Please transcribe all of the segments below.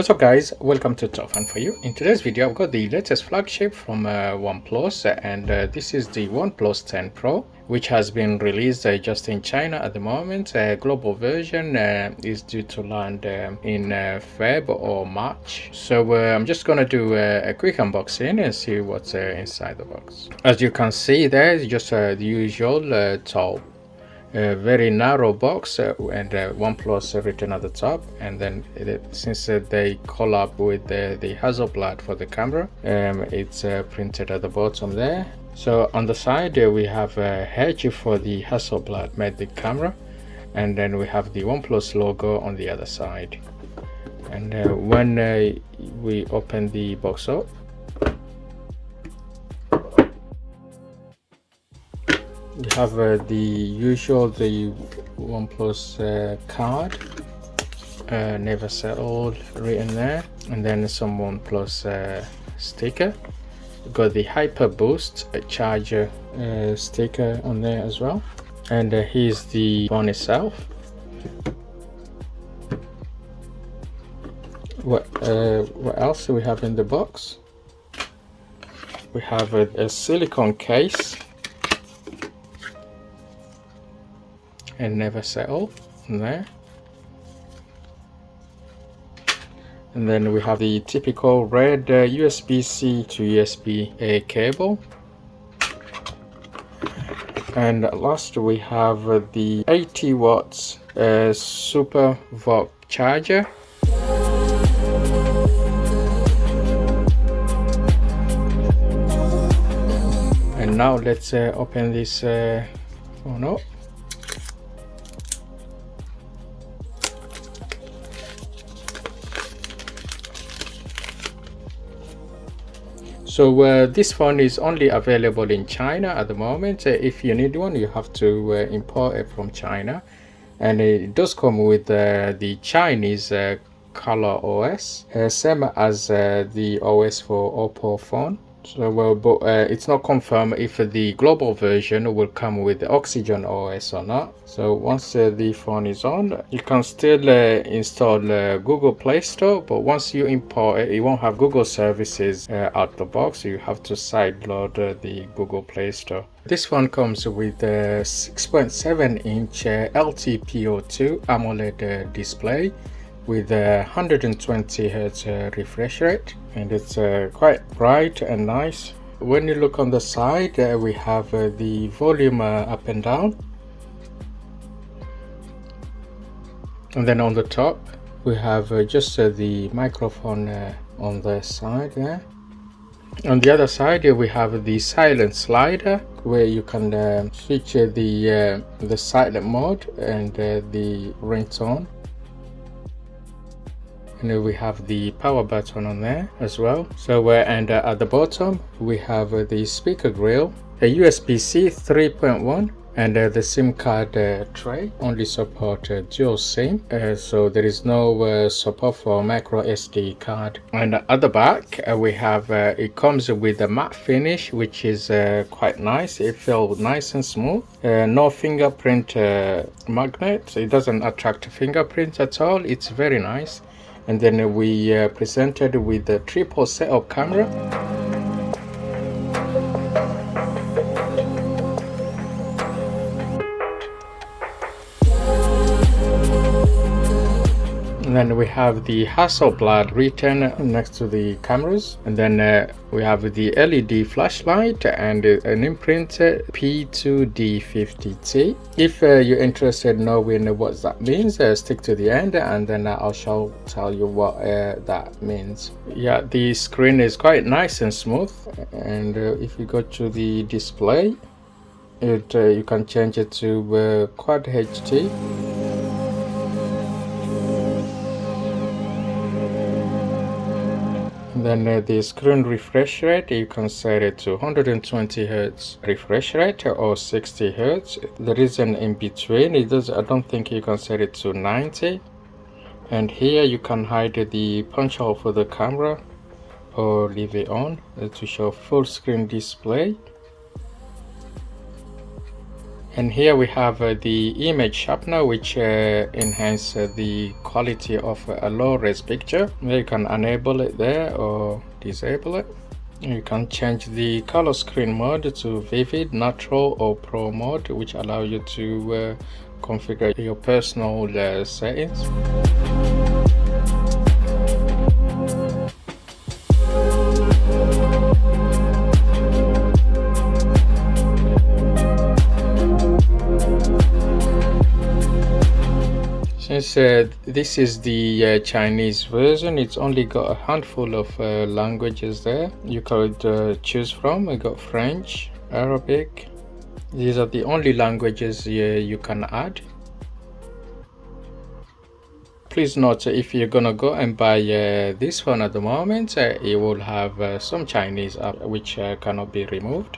What's up guys, welcome to Top Fun For You. In today's video I've got the latest flagship from OnePlus, and this is the OnePlus 10 Pro, which has been released just in China at the moment. Global version is due to land in Feb or March. So I'm just gonna do a quick unboxing and see what's inside the box. As you can see, there's just the usual top, a very narrow box and OnePlus written at the top, and then since they collab with the Hasselblad for the camera, it's printed at the bottom there. So on the side we have a hedge for the Hasselblad made the camera, and then we have the OnePlus logo on the other side. And when we open the box up, we have the usual, the OnePlus card, never settled written there, and then some OnePlus sticker. We've got the Hyper Boost charger sticker on there as well, and here's the phone itself. What else do we have in the box? We have a silicone case and never settle in there, and then we have the typical red USB-C to USB-A cable, and last we have the 80 watts Super VOOC charger. And now let's open this phone up. So this phone is only available in China at the moment. If you need one, you have to import it from China, and it does come with the Chinese color OS, same as the OS for Oppo phone. So but it's not confirmed if the global version will come with the Oxygen OS or not. So once the phone is on, you can still install Google Play Store, but once you import it, it won't have Google services out the box. You have to sideload the Google Play Store. This phone comes with a 6.7 inch LTPO2 AMOLED display with a 120 Hz refresh rate, and it's quite bright and nice. When you look on the side, we have the volume up and down, and then on the top we have just the microphone on the side there. On the other side we have the silent slider, where you can switch the silent mode and the ringtone. And we have the power button on there as well. So and at the bottom we have the speaker grill, a USB-C 3.1, and the SIM card tray. Only support dual SIM, so there is no support for micro SD card. And at the back we have it comes with a matte finish, which is quite nice. It feels nice and smooth. No fingerprint magnet. It doesn't attract fingerprints at all. It's very nice. And then we presented with the triple setup camera. And then we have the Hasselblad written next to the cameras, and then we have the LED flashlight and an imprint P2D50T. If you're interested in knowing what that means, stick to the end, and then I shall tell you what that means. Yeah, the screen is quite nice and smooth, and if you go to the display, you can change it to Quad HD. Then the screen refresh rate, you can set it to 120 Hz refresh rate or 60 Hz. There is an in between. I don't think you can set it to 90. And here you can hide the punch hole for the camera or leave it on to show full screen display. And here we have the image sharpener, which enhance the quality of a low-res picture. You can enable it there or disable it. You can change the color screen mode to vivid, natural, or pro mode, which allow you to configure your personal settings. Since this is the Chinese version, it's only got a handful of languages there you could choose from. We got French, Arabic. These are the only languages you can add. Please note, if you're gonna go and buy this one at the moment, it will have some Chinese app which cannot be removed.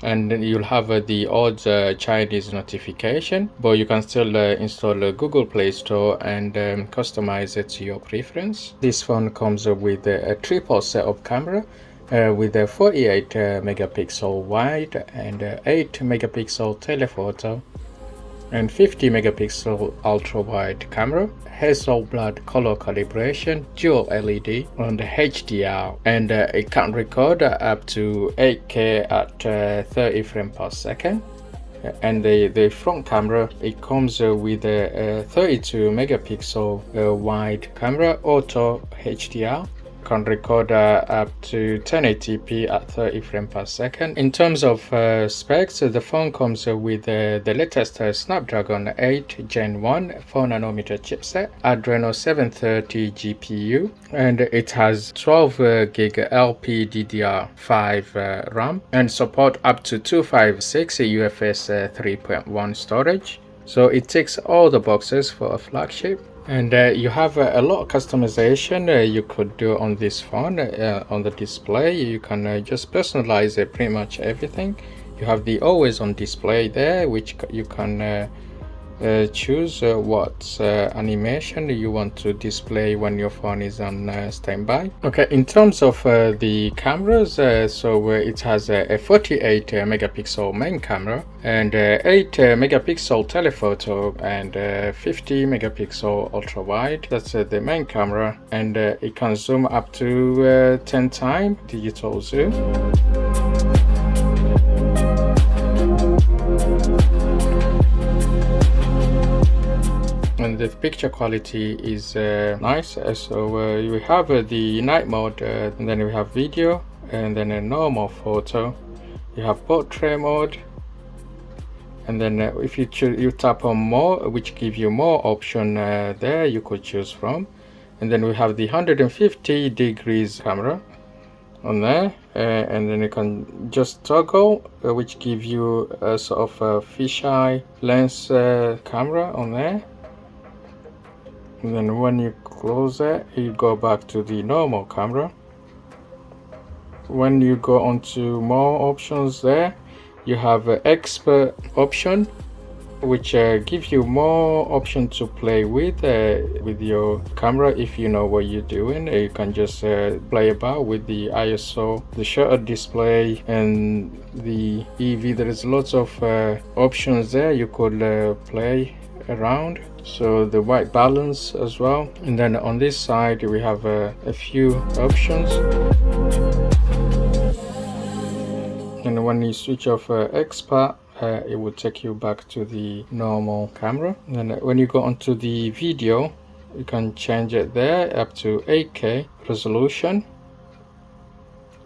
And then you'll have the odd Chinese notification, but you can still install Google Play Store and customize it to your preference. This phone comes with a triple setup camera with a 48 megapixel wide and 8 megapixel telephoto and 50 megapixel ultra wide camera, Hasselblad color calibration, dual LED on the HDR, and it can record up to 8K at 30 frames per second. And the front camera, it comes with a 32 megapixel wide camera, auto HDR, can record up to 1080p at 30 frames per second. In terms of specs, the phone comes with the latest Snapdragon 8 Gen 1 4nm chipset, Adreno 730 GPU, and it has 12 gig LPDDR5 RAM and support up to 256 UFS 3.1 storage. So it ticks all the boxes for a flagship. And you have a lot of customization you could do on this phone. On the display, you can just personalize pretty much everything. You have the always on display there, which you can choose what animation you want to display when your phone is on standby. Okay, in terms of the cameras, so it has a 48 megapixel main camera and 8 megapixel telephoto and 50 megapixel ultra wide. That's the main camera, and it can zoom up to 10 times digital zoom. And the picture quality is nice. So we have the night mode, and then we have video, and then a normal photo. You have portrait mode, and then if you choose, you tap on more, which give you more option there you could choose from. And then we have the 150 degrees camera on there, and then you can just toggle, which give you a sort of a fisheye lens camera on there. And then when you close it, you go back to the normal camera. When you go on to more options there, you have an expert option, which gives you more option to play with your camera. If you know what you're doing, you can just play about with the ISO, the shutter display, and the EV. There is lots of options there you could play around. So the white balance as well. And then on this side we have a few options. And when you switch off expert, it will take you back to the normal camera. And then when you go onto the video, you can change it there up to 8K resolution.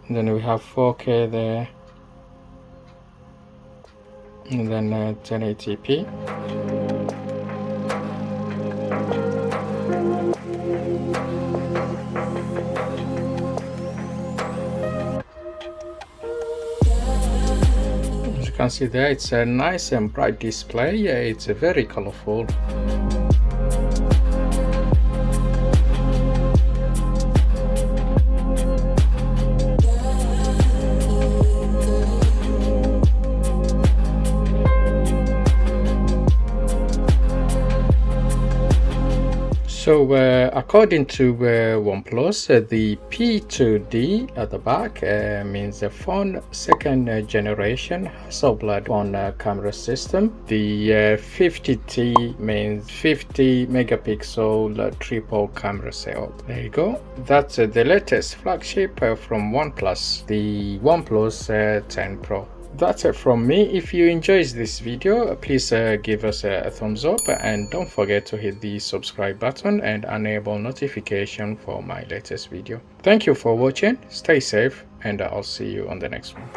And then we have 4K there, and then 1080p. As you can see there, it's a nice and bright display. It's very colorful. So So according to OnePlus, the P2D at the back means the phone second generation Hasselblad phone camera system. The 50T means 50 megapixel triple camera setup. There you go. That's the latest flagship from OnePlus, the OnePlus 10 Pro. That's it from me. If you enjoyed this video, please give us a thumbs up, and don't forget to hit the subscribe button and enable notification for my latest video. Thank you for watching. Stay safe, and I'll see you on the next one.